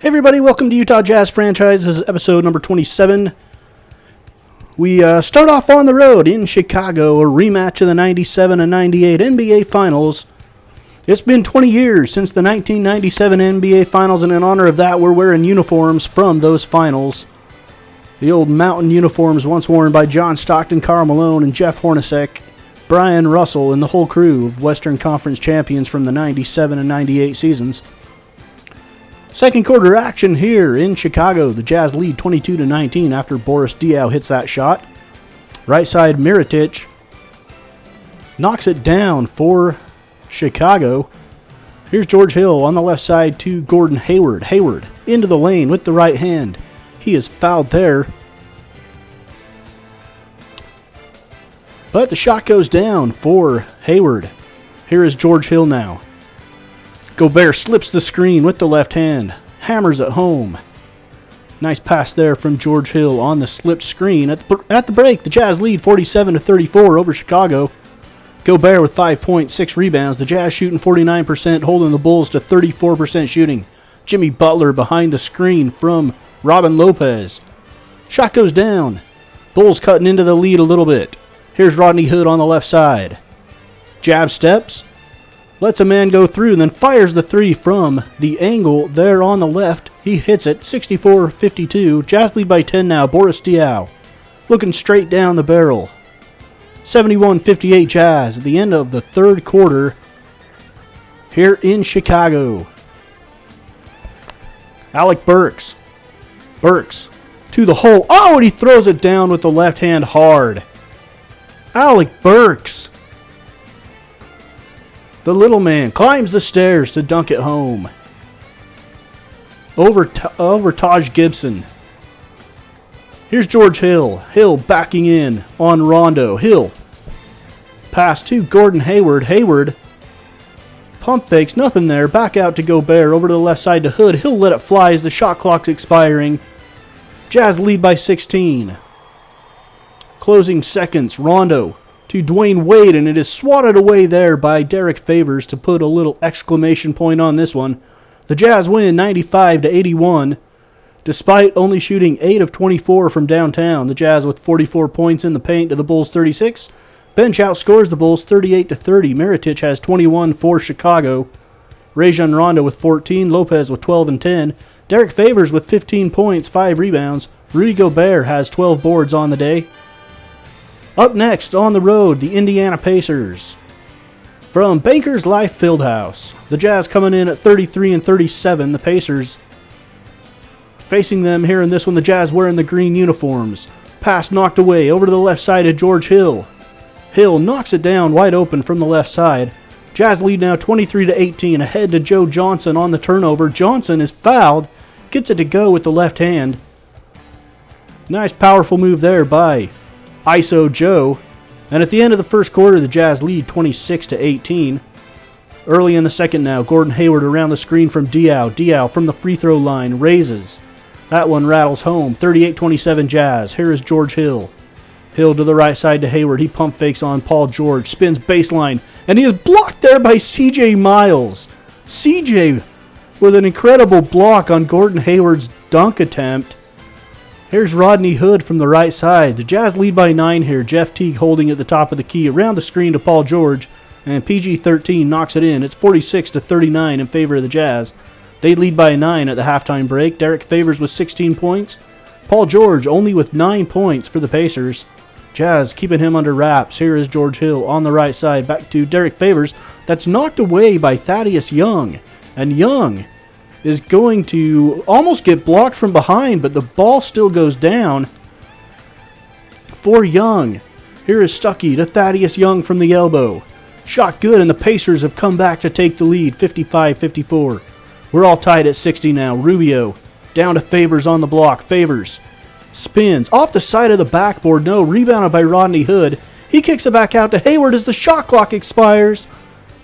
Hey everybody, welcome to Utah Jazz Franchise. This is episode number 27. We start off on the road in Chicago, a rematch of the 97 and 98 NBA Finals. It's been 20 years since the 1997 NBA Finals, and in honor of that, we're wearing uniforms from those finals. The old mountain uniforms once worn by John Stockton, Karl Malone, and Jeff Hornacek, Brian Russell, and the whole crew of Western Conference champions from the 97 and 98 seasons. Second quarter action here in Chicago. The Jazz lead 22-19 after Boris Diaw hits that shot. Right side, Mirotic knocks it down for Chicago. Here's George Hill on the left side to Gordon Hayward. Hayward into the lane with the right hand. He is fouled there. But the shot goes down for Hayward. Here is George Hill now. Gobert slips the screen with the left hand. Hammers it home. Nice pass there from George Hill on the slipped screen. At the break, the Jazz lead 47-34 over Chicago. Gobert with 5 points, 6 rebounds. The Jazz shooting 49%, holding the Bulls to 34% shooting. Jimmy Butler behind the screen from Robin Lopez. Shot goes down. Bulls cutting into the lead a little bit. Here's Rodney Hood on the left side. Jab steps. Lets a man go through, then fires the three from the angle there on the left. He hits it, 64-52. Jazz lead by 10 now. Boris Diaw looking straight down the barrel. 71-58 Jazz at the end of the third quarter here in Chicago. Alec Burks. Burks to the hole. Oh, and he throws it down with the left hand hard. Alec Burks. The little man climbs the stairs to dunk it home. Over Taj Gibson. Here's George Hill. Hill backing in on Rondo. Hill. Pass to Gordon Hayward. Hayward. Pump fakes. Nothing there. Back out to Gobert. Over to the left side to Hood. He'll let it fly as the shot clock's expiring. Jazz lead by 16. Closing seconds. Rondo to Dwayne Wade, and it is swatted away there by Derek Favors to put a little exclamation point on this one. The Jazz win 95-81. Despite only shooting 8 of 24 from downtown, the Jazz with 44 points in the paint to the Bulls 36. Bench outscores the Bulls 38-30. Mirotic has 21 for Chicago. Rajon Rondo with 14. Lopez with 12 and 10. Derek Favors with 15 points, 5 rebounds. Rudy Gobert has 12 boards on the day. Up next on the road, the Indiana Pacers. From Bankers Life Fieldhouse, the Jazz coming in at 33-37. The Pacers facing them here in this one. The Jazz wearing the green uniforms. Pass knocked away over to the left side of George Hill. Hill knocks it down wide open from the left side. Jazz lead now 23-18 ahead to Joe Johnson on the turnover. Johnson is fouled. Gets it to go with the left hand. Nice powerful move there by ISO Joe. And at the end of the first quarter, the Jazz lead 26-18. Early in the second now, Gordon Hayward around the screen from Diaw. Diaw from the free throw line raises. That one rattles home. 38-27 Jazz. Here is George Hill. Hill to the right side to Hayward. He pump fakes on Paul George. Spins baseline. And he is blocked there by C.J. Miles. C.J. with an incredible block on Gordon Hayward's dunk attempt. Here's Rodney Hood from the right side. The Jazz lead by 9 here. Jeff Teague holding at the top of the key. Around the screen to Paul George. And PG-13 knocks it in. It's 46-39 in favor of the Jazz. They lead by 9 at the halftime break. Derek Favors with 16 points. Paul George only with 9 points for the Pacers. Jazz keeping him under wraps. Here is George Hill on the right side. Back to Derek Favors. That's knocked away by Thaddeus Young. And Young is going to almost get blocked from behind, but the ball still goes down for Young. Here is Stuckey to Thaddeus Young from the elbow. Shot good, and the Pacers have come back to take the lead, 55-54. We're all tied at 60 now. Rubio down to Favors on the block. Favors spins off the side of the backboard. No, rebounded by Rodney Hood. He kicks it back out to Hayward as the shot clock expires.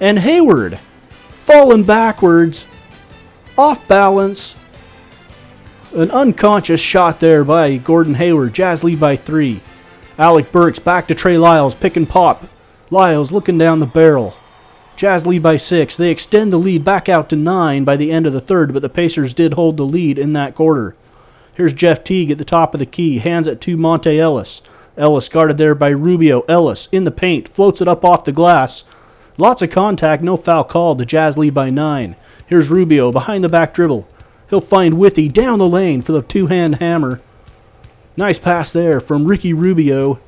And Hayward falling backwards, off balance. An unconscious shot there by Gordon Hayward. Jazz lead by 3. Alec Burks back to Trey Lyles. Pick and pop. Lyles looking down the barrel. Jazz lead by 6. They extend the lead back out to 9 by the end of the third, but the Pacers did hold the lead in that quarter. Here's Jeff Teague at the top of the key. Hands it to Monte Ellis. Ellis guarded there by Rubio. Ellis in the paint. Floats it up off the glass. Lots of contact. No foul called. The Jazz lead by 9. Here's Rubio behind the back dribble. He'll find Withy down the lane for the two-hand hammer. Nice pass there from Ricky Rubio.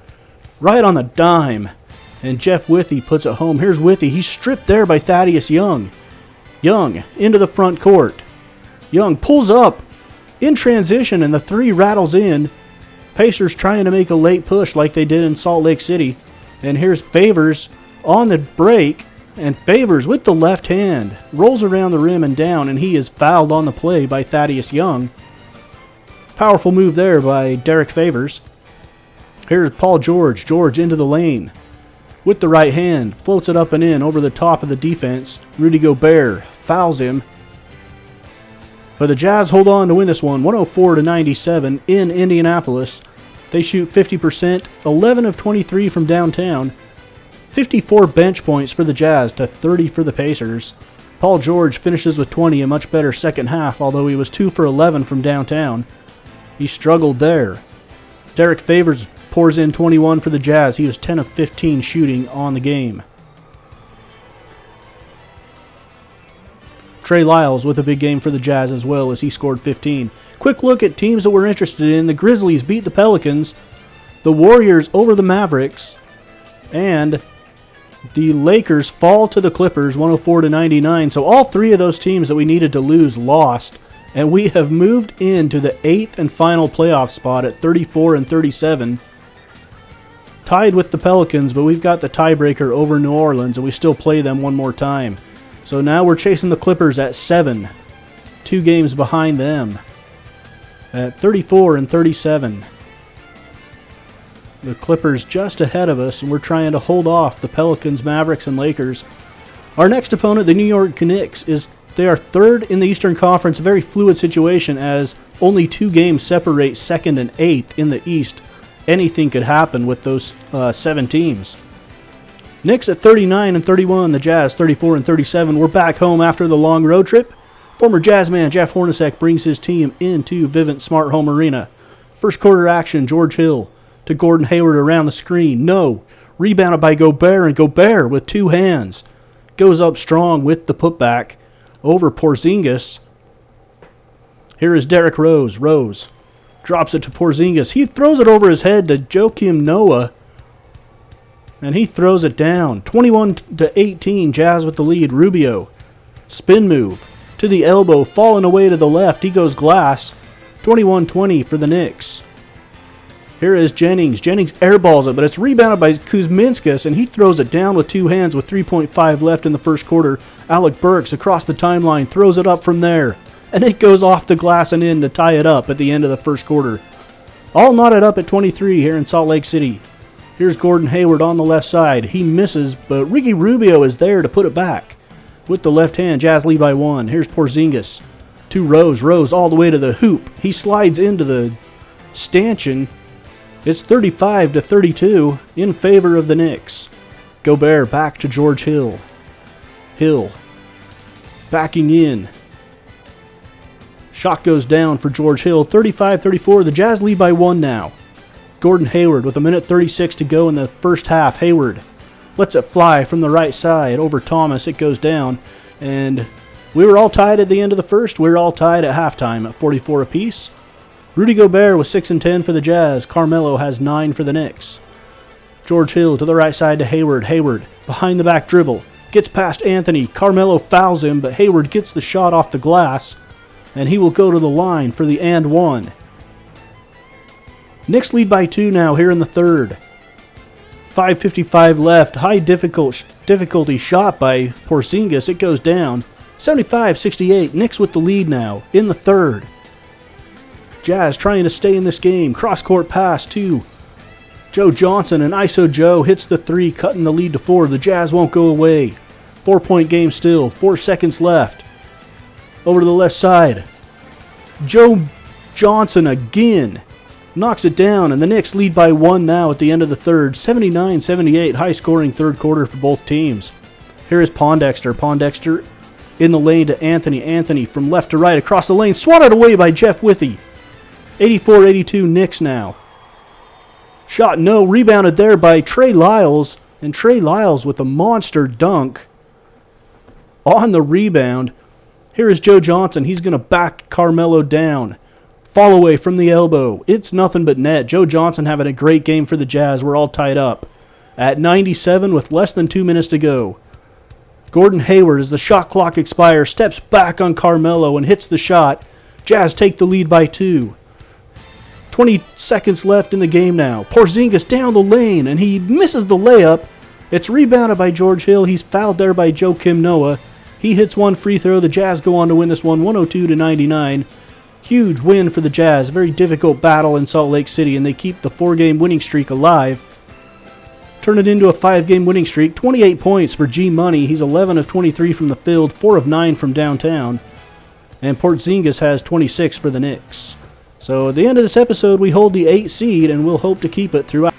Right on the dime. And Jeff Withy puts it home. Here's Withy. He's stripped there by Thaddeus Young. Young into the front court. Young pulls up in transition, and the three rattles in. Pacers trying to make a late push like they did in Salt Lake City. And here's Favors on the break. And Favors with the left hand rolls around the rim and down, and he is fouled on the play by Thaddeus Young. Powerful move there by Derek Favors. Here's Paul George. George into the lane. With the right hand, floats it up and in over the top of the defense. Rudy Gobert fouls him. But the Jazz hold on to win this one, 104-97 in Indianapolis. They shoot 50%, 11 of 23 from downtown. 54 bench points for the Jazz to 30 for the Pacers. Paul George finishes with 20, a much better second half, although he was 2 for 11 from downtown. He struggled there. Derek Favors pours in 21 for the Jazz. He was 10 of 15 shooting on the game. Trey Lyles with a big game for the Jazz as well, as he scored 15. Quick look at teams that we're interested in. The Grizzlies beat the Pelicans. The Warriors over the Mavericks. And the Lakers fall to the Clippers 104-99. So all three of those teams that we needed to lose lost. And we have moved into the 8th and final playoff spot at 34-37. Tied with the Pelicans, but we've got the tiebreaker over New Orleans, and we still play them one more time. So now we're chasing the Clippers at 7. 2 games behind them at 34-37. The Clippers just ahead of us, and we're trying to hold off the Pelicans, Mavericks, and Lakers. Our next opponent, the New York Knicks, they are 3rd in the Eastern Conference, a very fluid situation as only 2 games separate 2nd and 8th in the East. Anything could happen with those 7 teams. Knicks at 39-31, the Jazz 34-37. We're back home after the long road trip. Former Jazzman Jeff Hornacek brings his team into Vivint Smart Home Arena. First quarter action, George Hill to Gordon Hayward around the screen. No. Rebounded by Gobert, and Gobert with 2 hands goes up strong with the putback over Porzingis. Here is Derrick Rose. Rose drops it to Porzingis. He throws it over his head to Joakim Noah, and he throws it down. 21-18, Jazz with the lead. Rubio, spin move to the elbow, falling away to the left. He goes glass. 21-20 for the Knicks. Here is Jennings. Jennings airballs it, but it's rebounded by Kuzminskas, and he throws it down with 2 hands with 3.5 left in the first quarter. Alec Burks across the timeline throws it up from there, and it goes off the glass and in to tie it up at the end of the first quarter. All knotted up at 23 here in Salt Lake City. Here's Gordon Hayward on the left side. He misses, but Ricky Rubio is there to put it back. With the left hand, Jazz lead by 1. Here's Porzingis to Rose. Rose all the way to the hoop. He slides into the stanchion. It's 35-32 in favor of the Knicks. Gobert back to George Hill. Hill backing in. Shot goes down for George Hill. 35-34. The Jazz lead by 1 now. Gordon Hayward with 1:36 to go in the first half. Hayward lets it fly from the right side over Thomas. It goes down. And we were all tied at the end of the first. We were all tied at halftime at 44 apiece. Rudy Gobert with 6 and 10 for the Jazz. Carmelo has 9 for the Knicks. George Hill to the right side to Hayward. Hayward behind the back dribble. Gets past Anthony. Carmelo fouls him, but Hayward gets the shot off the glass, and he will go to the line for the and 1. Knicks lead by 2 now here in the third. 5:55 left. High difficulty shot by Porzingis. It goes down. 75-68. Knicks with the lead now in the third. Jazz trying to stay in this game. Cross-court pass to Joe Johnson, and ISO Joe hits the 3, cutting the lead to 4. The Jazz won't go away. 4-point game still. 4 seconds left. Over to the left side. Joe Johnson again knocks it down, and the Knicks lead by 1 now at the end of the third. 79-78, high-scoring third quarter for both teams. Here is Pondexter. Pondexter in the lane to Anthony. Anthony from left to right across the lane. Swatted away by Jeff Withey. 84-82 Knicks now. Shot no. Rebounded there by Trey Lyles. And Trey Lyles with a monster dunk on the rebound. Here is Joe Johnson. He's going to back Carmelo down. Fall away from the elbow. It's nothing but net. Joe Johnson having a great game for the Jazz. We're all tied up at 97 with less than 2 minutes to go. Gordon Hayward, as the shot clock expires, steps back on Carmelo and hits the shot. Jazz take the lead by 2. 20 seconds left in the game now. Porzingis down the lane, and he misses the layup. It's rebounded by George Hill. He's fouled there by Joakim Noah. He hits one free throw. The Jazz go on to win this one 102-99. Huge win for the Jazz. A very difficult battle in Salt Lake City, and they keep the 4-game winning streak alive. Turn it into a 5-game winning streak. 28 points for G Money. He's 11 of 23 from the field, 4 of 9 from downtown. And Porzingis has 26 for the Knicks. So at the end of this episode, we hold the 8 seed, and we'll hope to keep it throughout.